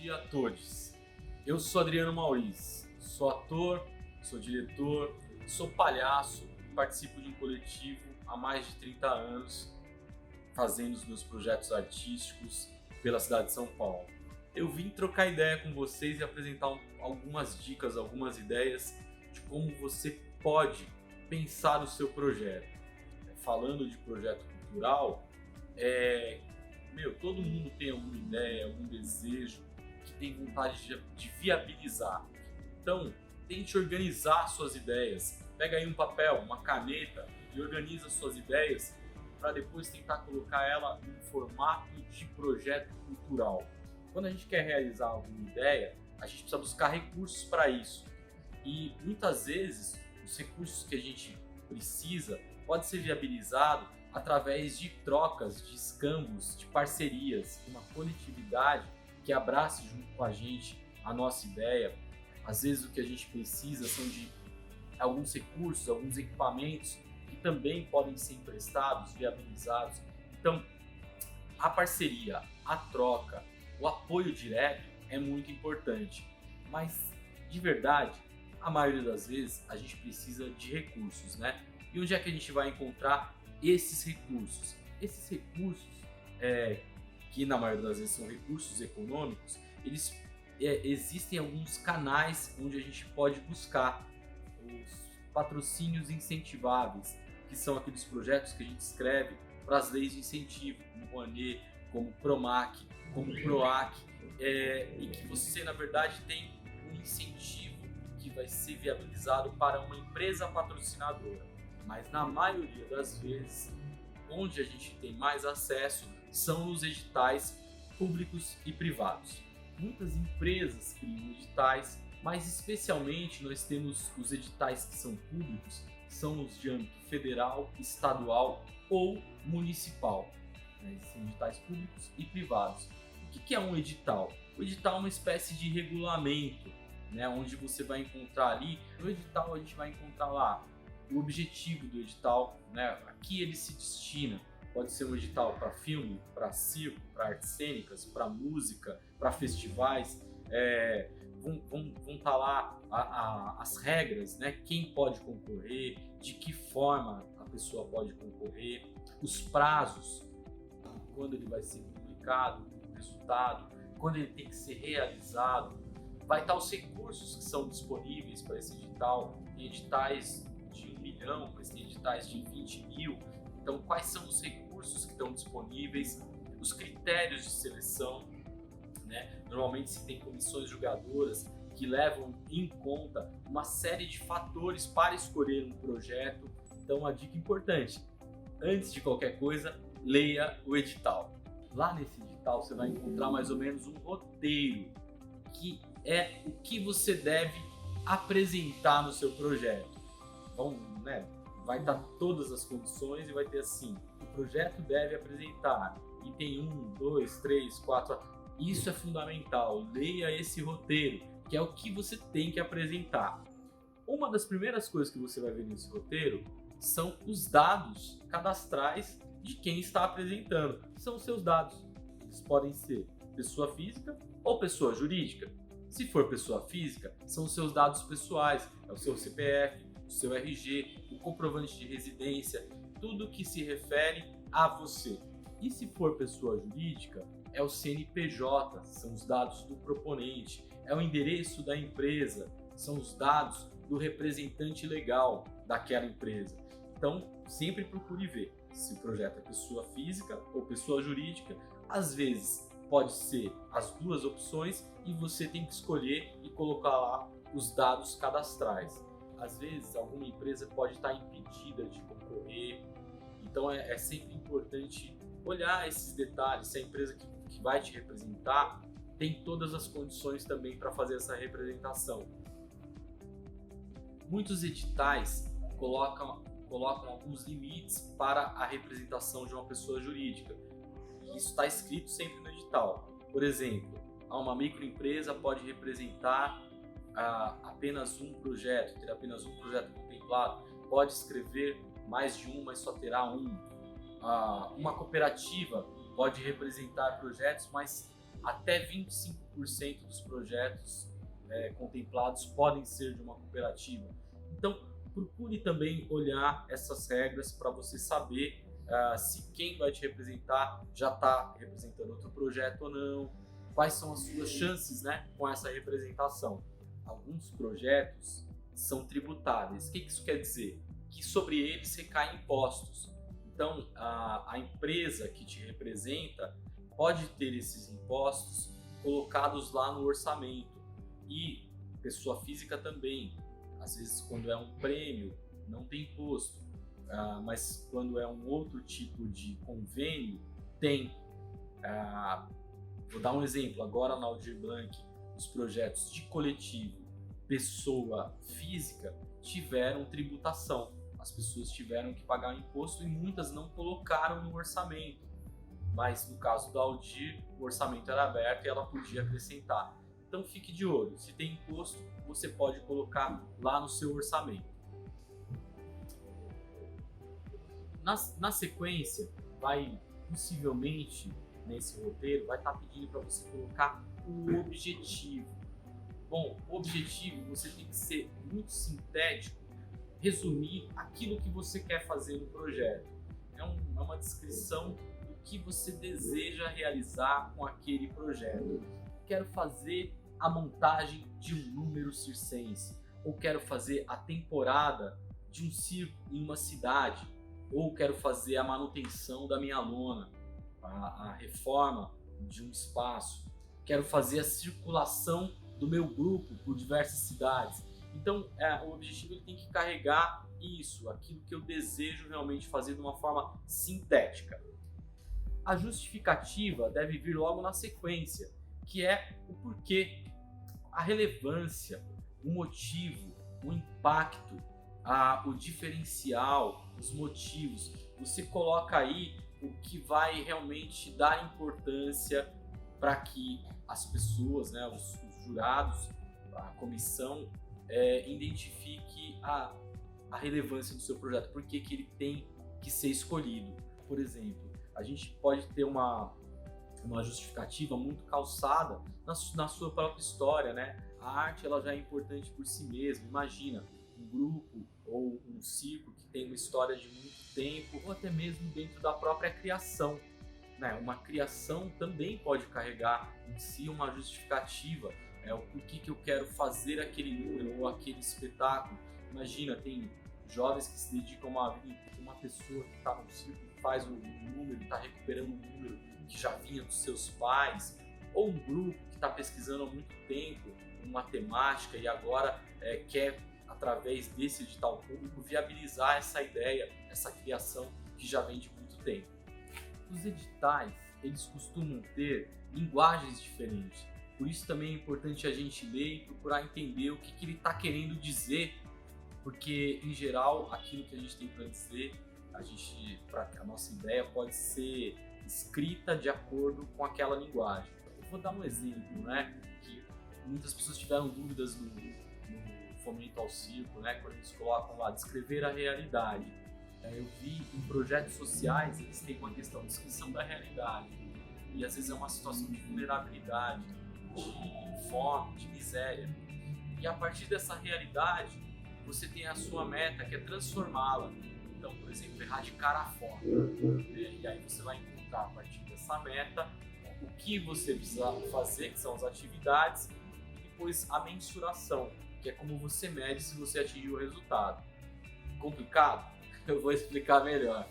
dia a todos. Eu sou Adriano Mauriz, sou ator, sou diretor, sou palhaço, participo de um coletivo há mais de 30 anos, fazendo os meus projetos artísticos pela cidade de São Paulo. Eu vim trocar ideia com vocês e apresentar algumas dicas, algumas ideias de como você pode pensar o seu projeto. Falando de projeto cultural, todo mundo tem alguma ideia, algum desejo que tem vontade de viabilizar. Então, tente organizar suas ideias. Pega aí um papel, uma caneta e organiza suas ideias para depois tentar colocar ela em formato de projeto cultural. Quando a gente quer realizar alguma ideia, a gente precisa buscar recursos para isso. E muitas vezes, os recursos que a gente precisa pode ser viabilizado através de trocas, de escambos, de parcerias, uma coletividade que abrace junto com a gente a nossa ideia. Às vezes o que a gente precisa são de alguns recursos, alguns equipamentos que também podem ser emprestados, viabilizados. Então, a parceria, a troca, o apoio direto é muito importante, mas de verdade, a maioria das vezes a gente precisa de recursos, né? E onde é que a gente vai encontrar esses recursos? Esses recursos, que na maioria das vezes são recursos econômicos, existem alguns canais onde a gente pode buscar os patrocínios incentiváveis, que são aqueles projetos que a gente escreve para as leis de incentivo, como Rouanet, como Promac, como Proac, e que você, na verdade, tem um incentivo que vai ser viabilizado para uma empresa patrocinadora. Mas na maioria das vezes, onde a gente tem mais acesso são os editais públicos e privados. Muitas empresas criam editais, mas especialmente nós temos os editais que são públicos, que são os de âmbito federal, estadual ou municipal. São editais públicos e privados. O que é um edital? O edital é uma espécie de regulamento, onde você vai encontrar ali, no edital a gente vai encontrar lá o objetivo do edital, a que ele se destina. Pode ser um edital para filme, para circo, para artes cênicas, para música, para festivais. Vão estar lá as regras, quem pode concorrer, de que forma a pessoa pode concorrer, os prazos, quando ele vai ser publicado, o resultado, quando ele tem que ser realizado. Vai estar os recursos que são disponíveis para esse edital, tem editais de 1 milhão, mas tem editais de 20 mil. Então, quais são os recursos que estão disponíveis, os critérios de seleção, Normalmente se tem comissões julgadoras que levam em conta uma série de fatores para escolher um projeto. Então, uma dica importante, antes de qualquer coisa, leia o edital. Lá nesse edital você vai encontrar mais ou menos um roteiro, que é o que você deve apresentar no seu projeto. Então, vai dar todas as condições e vai ter assim, o projeto deve apresentar item 1, 2, 3, 4... Isso é fundamental, leia esse roteiro, que é o que você tem que apresentar. Uma das primeiras coisas que você vai ver nesse roteiro são os dados cadastrais de quem está apresentando. São os seus dados. Eles podem ser pessoa física ou pessoa jurídica. Se for pessoa física, são os seus dados pessoais, é o seu CPF, o seu RG, o comprovante de residência, tudo que se refere a você. E se for pessoa jurídica, é o CNPJ, são os dados do proponente, é o endereço da empresa, são os dados do representante legal daquela empresa. Então, sempre procure ver se o projeto é pessoa física ou pessoa jurídica. Às vezes pode ser as duas opções e você tem que escolher e colocar lá os dados cadastrais. Às vezes alguma empresa pode estar impedida de concorrer, então é sempre importante olhar esses detalhes, se a empresa que vai te representar tem todas as condições também para fazer essa representação. Muitos editais colocam alguns limites para a representação de uma pessoa jurídica. Isso está escrito sempre no edital. Por exemplo, uma microempresa pode representar apenas um projeto, ter apenas um projeto contemplado, pode escrever mais de um, mas só terá um. Uma cooperativa pode representar projetos, mas até 25% dos projetos contemplados podem ser de uma cooperativa. Então, procure também olhar essas regras para você saber se quem vai te representar já está representando outro projeto ou não, quais são as suas chances, né, com essa representação. Alguns projetos são tributáveis. O que isso quer dizer? Que sobre eles recaem impostos. Então, a empresa que te representa pode ter esses impostos colocados lá no orçamento. E pessoa física também. Às vezes, quando é um prêmio, não tem imposto. Mas quando é um outro tipo de convênio, tem. Vou dar um exemplo. Agora, na Aldir Blanc, os projetos de coletivo, pessoa física, tiveram tributação. As pessoas tiveram que pagar o imposto e muitas não colocaram no orçamento. Mas no caso da Aldir, o orçamento era aberto e ela podia acrescentar. Então fique de olho. Se tem imposto, você pode colocar lá no seu orçamento. Na sequência, vai possivelmente nesse roteiro, vai estar pedindo para você colocar o objetivo. Bom, o objetivo você tem que ser muito sintético, resumir aquilo que você quer fazer no projeto. É uma descrição do que você deseja realizar com aquele projeto. Quero fazer a montagem de um número circense, ou quero fazer a temporada de um circo em uma cidade, ou quero fazer a manutenção da minha lona, a reforma de um espaço, quero fazer a circulação do meu grupo por diversas cidades. Então, o objetivo ele tem que carregar isso, aquilo que eu desejo realmente fazer de uma forma sintética. A justificativa deve vir logo na sequência, que é o porquê, a relevância, o motivo, o impacto, o diferencial, os motivos. Você coloca aí o que vai realmente dar importância para que as pessoas, né, os jurados, a comissão, identifique a relevância do seu projeto, por que ele tem que ser escolhido. Por exemplo, a gente pode ter uma justificativa muito calçada na sua própria história, né? A arte ela já é importante por si mesma. Imagina um grupo ou um circo que tem uma história de muito tempo, ou até mesmo dentro da própria criação, né? Uma criação também pode carregar em si uma justificativa, o porquê que eu quero fazer aquele número ou aquele espetáculo. Imagina, tem jovens que se dedicam uma vida inteira, uma pessoa que está no circo e faz um número, está recuperando um número que já vinha dos seus pais, ou um grupo que está pesquisando há muito tempo uma temática e agora quer, através desse edital público, viabilizar essa ideia, essa criação que já vem de muito tempo. Os editais, eles costumam ter linguagens diferentes, por isso também é importante a gente ler e procurar entender o que ele está querendo dizer, porque, em geral, aquilo que a gente tem para dizer, a nossa ideia pode ser escrita de acordo com aquela linguagem. Eu vou dar um exemplo, né, que muitas pessoas tiveram dúvidas no Fomento ao Circo, né, quando eles colocam lá, descrever a realidade. Eu vi em projetos sociais, eles têm uma questão de descrição da realidade, e às vezes é uma situação de vulnerabilidade, de fome, de miséria. E a partir dessa realidade, você tem a sua meta, que é transformá-la. Então, por exemplo, erradicar a fome. E aí você vai encontrar, a partir dessa meta, o que você precisa fazer, que são as atividades, e depois a mensuração, que é como você mede se você atingiu o resultado. Complicado? Eu vou explicar melhor.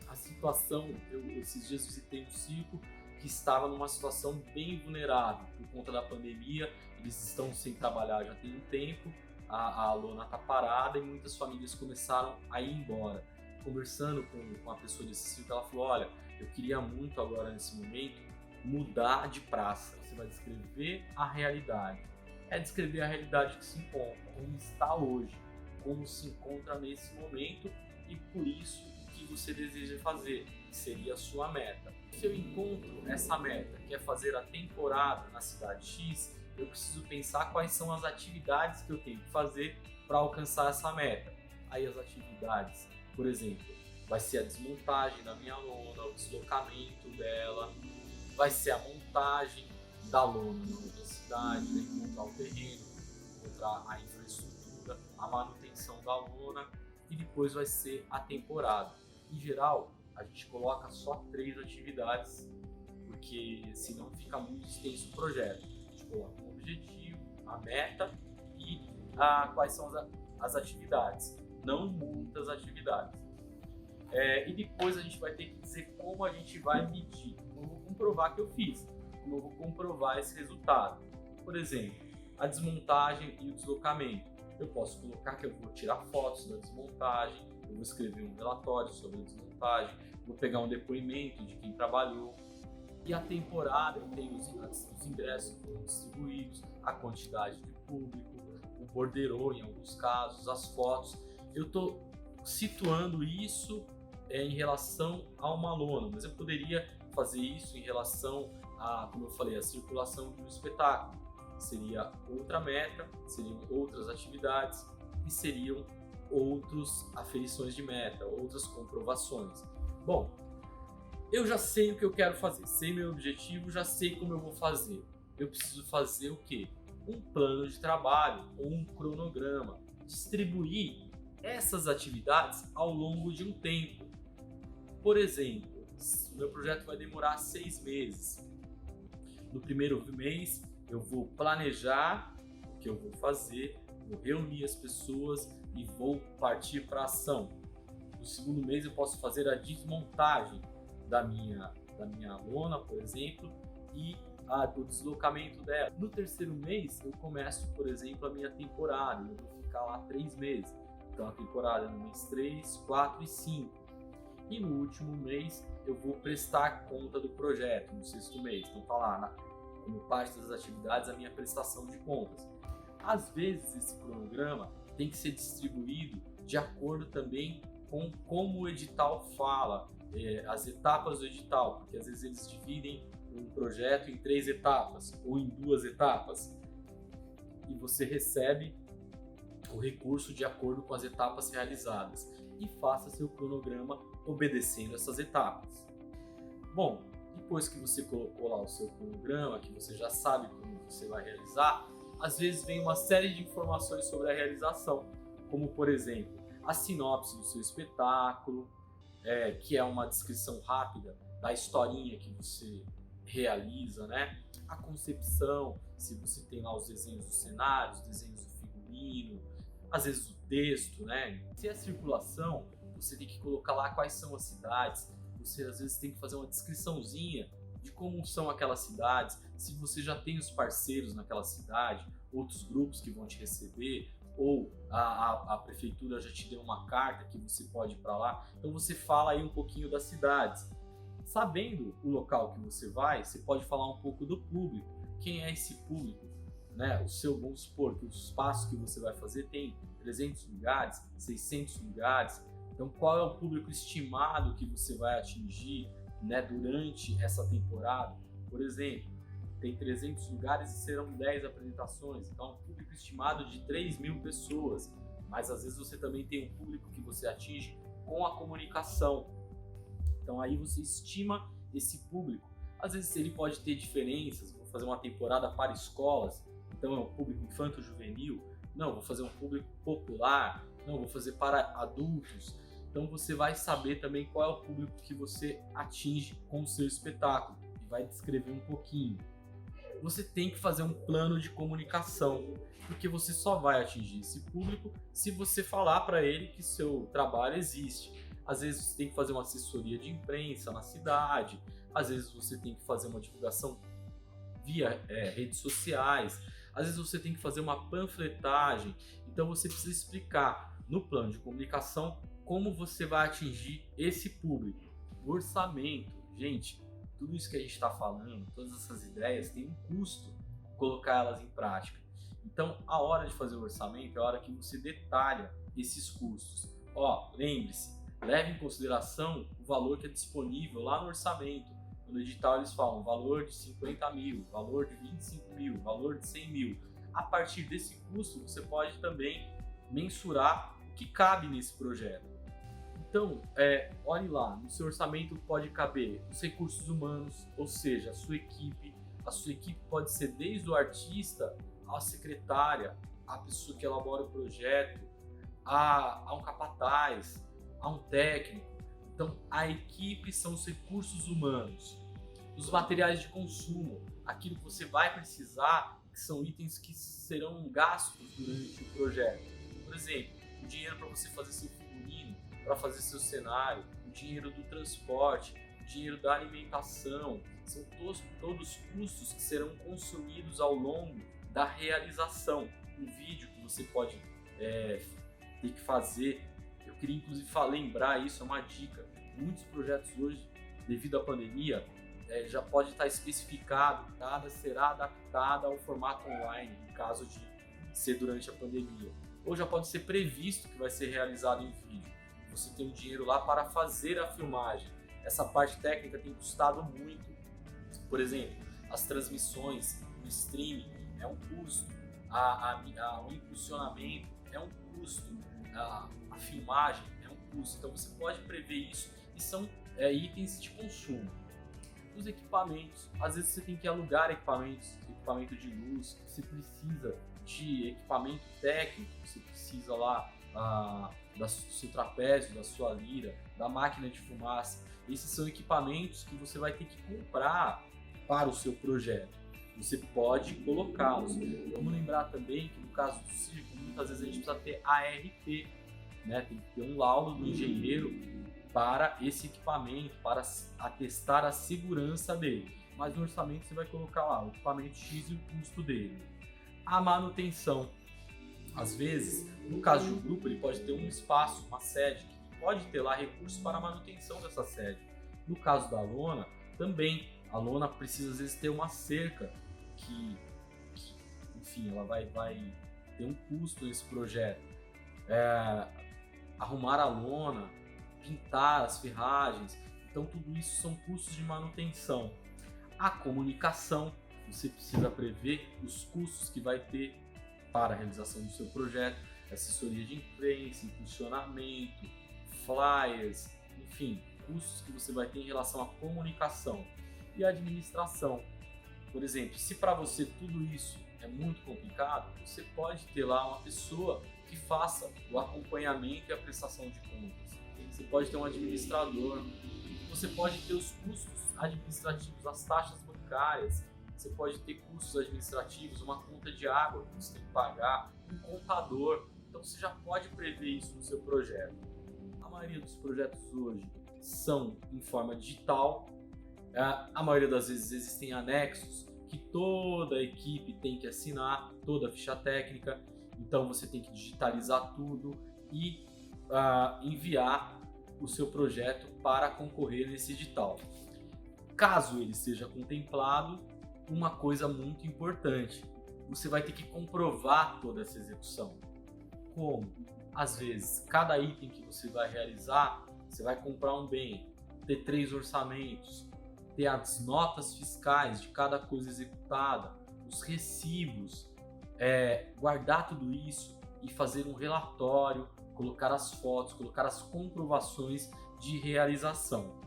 A situação, esses dias visitei um circo que estava numa situação bem vulnerável por conta da pandemia. Eles estão sem trabalhar já tem um tempo, a lona está parada e muitas famílias começaram a ir embora. Conversando com a pessoa desse circo, ela falou: olha, eu queria muito agora nesse momento mudar de praça. Você vai descrever a realidade. É descrever a realidade que se encontra, como está hoje, como se encontra nesse momento e por isso o que você deseja fazer, que seria a sua meta. Se eu encontro essa meta, que é fazer a temporada na cidade X, eu preciso pensar quais são as atividades que eu tenho que fazer para alcançar essa meta. Aí as atividades, por exemplo, vai ser a desmontagem da minha lona, o deslocamento dela, vai ser a montagem da lona na outra cidade, né? Encontrar o terreno, encontrar a infraestrutura, a manutenção da lona e depois vai ser a temporada. Em geral, a gente coloca só 3 atividades, porque senão fica muito extenso o projeto. A gente coloca um objetivo, a meta e quais são as atividades. Não muitas atividades. E depois a gente vai ter que dizer como a gente vai medir, como eu vou comprovar que eu fiz, como eu vou comprovar esse resultado. Por exemplo, a desmontagem e o deslocamento. Eu posso colocar que eu vou tirar fotos da desmontagem, eu vou escrever um relatório sobre a desmontagem, vou pegar um depoimento de quem trabalhou. E a temporada, eu tenho os ingressos que foram distribuídos, a quantidade de público, o borderô em alguns casos, as fotos. Eu estou situando isso em relação a uma lona, mas eu poderia fazer isso em relação a, como eu falei, a circulação de um espetáculo. Seria outra meta, seriam outras atividades e seriam outras aferições de meta, outras comprovações. Bom, eu já sei o que eu quero fazer, sei meu objetivo, já sei como eu vou fazer. Eu preciso fazer o quê? Um plano de trabalho ou um cronograma, distribuir essas atividades ao longo de um tempo. Por exemplo, o meu projeto vai demorar 6 meses. No primeiro mês, eu vou planejar o que eu vou fazer, vou reunir as pessoas e vou partir para a ação. No segundo mês, eu posso fazer a desmontagem da minha lona, por exemplo, e o deslocamento dela. No terceiro mês, eu começo, por exemplo, a minha temporada. Eu vou ficar lá 3 meses. Então, a temporada é no mês 3, 4 e 5. E no último mês, eu vou prestar conta do projeto, no sexto mês. Então, tá lá, como parte das atividades, a minha prestação de contas. Às vezes, esse cronograma tem que ser distribuído de acordo também com como o edital fala, as etapas do edital, porque às vezes eles dividem um projeto em 3 etapas ou em 2 etapas. E você recebe o recurso de acordo com as etapas realizadas e faça seu cronograma obedecendo essas etapas. Bom, depois que você colocou lá o seu cronograma, que você já sabe como você vai realizar, às vezes vem uma série de informações sobre a realização, como por exemplo, a sinopse do seu espetáculo, que é uma descrição rápida da historinha que você realiza, né? A concepção, se você tem lá os desenhos dos cenários, desenhos do figurino, às vezes o texto, né? Se é circulação, você tem que colocar lá quais são as cidades, você às vezes tem que fazer uma descriçãozinha de como são aquelas cidades, se você já tem os parceiros naquela cidade, outros grupos que vão te receber, ou a prefeitura já te deu uma carta que você pode ir para lá. Então você fala aí um pouquinho das cidades. Sabendo o local que você vai, você pode falar um pouco do público. Quem é esse público? Né? Vamos supor que o espaço que você vai fazer tem 300 lugares, 600 lugares. Então qual é o público estimado que você vai atingir, né, durante essa temporada? Por exemplo, tem 300 lugares e serão 10 apresentações, então um público estimado de 3.000 pessoas, mas às vezes você também tem um público que você atinge com a comunicação, então aí você estima esse público. Às vezes ele pode ter diferenças, vou fazer uma temporada para escolas, então é um público infanto-juvenil, não, vou fazer um público popular, não, vou fazer para adultos. Então você vai saber também qual é o público que você atinge com o seu espetáculo e vai descrever um pouquinho. Você tem que fazer um plano de comunicação, porque você só vai atingir esse público se você falar para ele que seu trabalho existe. Às vezes você tem que fazer uma assessoria de imprensa na cidade, às vezes você tem que fazer uma divulgação via redes sociais, às vezes você tem que fazer uma panfletagem. Então você precisa explicar no plano de comunicação como você vai atingir esse público. O orçamento, gente, tudo isso que a gente está falando, todas essas ideias, tem um custo colocar elas em prática. Então, a hora de fazer o orçamento é a hora que você detalha esses custos. Lembre-se, leve em consideração o valor que é disponível lá no orçamento. No edital eles falam valor de 50 mil, valor de 25 mil, valor de 100 mil. A partir desse custo, você pode também mensurar o que cabe nesse projeto. Então, olhe lá, no seu orçamento pode caber os recursos humanos, ou seja, a sua equipe, A sua equipe pode ser desde o artista, a secretária, a pessoa que elabora o projeto, a um capataz, a um técnico. Então, a equipe são os recursos humanos. Os materiais de consumo, aquilo que você vai precisar, que são itens que serão gastos durante o projeto. Por exemplo, o dinheiro para você fazer seu figurino, para fazer seu cenário, o dinheiro do transporte, o dinheiro da alimentação, são todos custos que serão consumidos ao longo da realização. Um vídeo que você pode ter que fazer, eu queria inclusive lembrar isso, é uma dica. Muitos projetos hoje, devido à pandemia, já pode estar especificado, nada será adaptada ao formato online, em caso de ser durante a pandemia. Ou já pode ser previsto que vai ser realizado em vídeo. Você tem um dinheiro lá para fazer a filmagem. Essa parte técnica tem custado muito. Por exemplo, as transmissões, o streaming é um custo, o impulsionamento é um custo, a filmagem é um custo. Então você pode prever isso e são itens de consumo. Os equipamentos, às vezes você tem que alugar equipamento de luz, você precisa de equipamento técnico, você precisa lá do seu trapézio, da sua lira, da máquina de fumaça. Esses são equipamentos que você vai ter que comprar para o seu projeto. Você pode colocá-los. Vamos lembrar também que no caso do circo, muitas vezes a gente precisa ter ARP, né? Tem que ter um laudo do engenheiro para esse equipamento, para atestar a segurança dele. Mas no orçamento você vai colocar lá o equipamento X e o custo dele. A manutenção. Às vezes, no caso de um grupo, ele pode ter um espaço, uma sede, que pode ter lá recursos para a manutenção dessa sede. No caso da lona, também, a lona precisa às vezes ter uma cerca que enfim, ela vai ter um custo nesse projeto. Arrumar a lona, pintar as ferragens, então tudo isso são custos de manutenção. A comunicação, você precisa prever os custos que vai ter para a realização do seu projeto, assessoria de imprensa, impulsionamento, flyers, enfim, custos que você vai ter em relação à comunicação. E a administração, por exemplo, se para você tudo isso é muito complicado, você pode ter lá uma pessoa que faça o acompanhamento e a prestação de contas. Você pode ter um administrador, você pode ter os custos administrativos, as taxas bancárias, você pode ter custos administrativos, uma conta de água que você tem que pagar, um contador. Então você já pode prever isso no seu projeto. A maioria dos projetos hoje são em forma digital. A maioria das vezes existem anexos que toda a equipe tem que assinar, toda a ficha técnica. Então você tem que digitalizar tudo e enviar o seu projeto para concorrer nesse edital. Caso ele seja contemplado, uma coisa muito importante, você vai ter que comprovar toda essa execução. Como? Às vezes, cada item que você vai realizar, você vai comprar um bem, ter 3 orçamentos, ter as notas fiscais de cada coisa executada, os recibos, guardar tudo isso e fazer um relatório, colocar as fotos, colocar as comprovações de realização.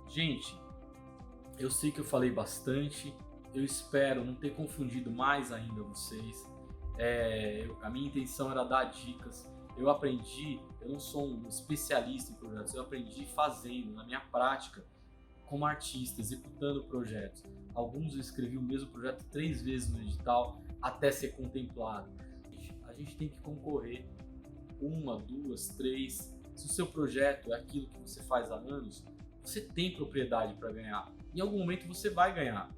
Gente, eu sei que eu falei bastante, eu espero não ter confundido mais ainda vocês. A minha intenção era dar dicas. Eu aprendi, eu não sou um especialista em projetos, eu aprendi fazendo, na minha prática, como artista, executando projetos. Alguns eu escrevi o mesmo projeto 3 vezes no edital até ser contemplado. A gente tem que concorrer 1, 2, 3. Se o seu projeto é aquilo que você faz há anos, você tem propriedade para ganhar. Em algum momento você vai ganhar.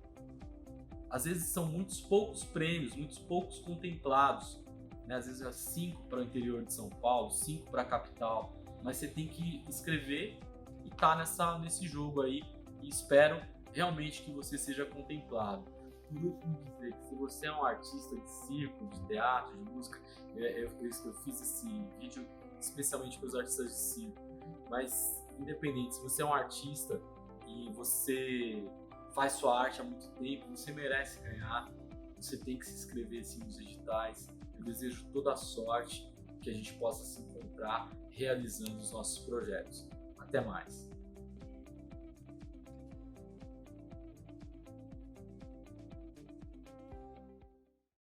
Às vezes são muitos poucos prêmios, muitos poucos contemplados, né? Às vezes é 5 para o interior de São Paulo, 5 para a capital, mas você tem que escrever e tá nesse jogo aí, e espero realmente que você seja contemplado. Por último, dizer que se você é um artista de circo, de teatro, de música, eu fiz esse vídeo especialmente para os artistas de circo, mas independente, se você é um artista e você faz sua arte há muito tempo, você merece ganhar, você tem que se inscrever assim, nos editais. Eu desejo toda a sorte, que a gente possa se encontrar realizando os nossos projetos. Até mais!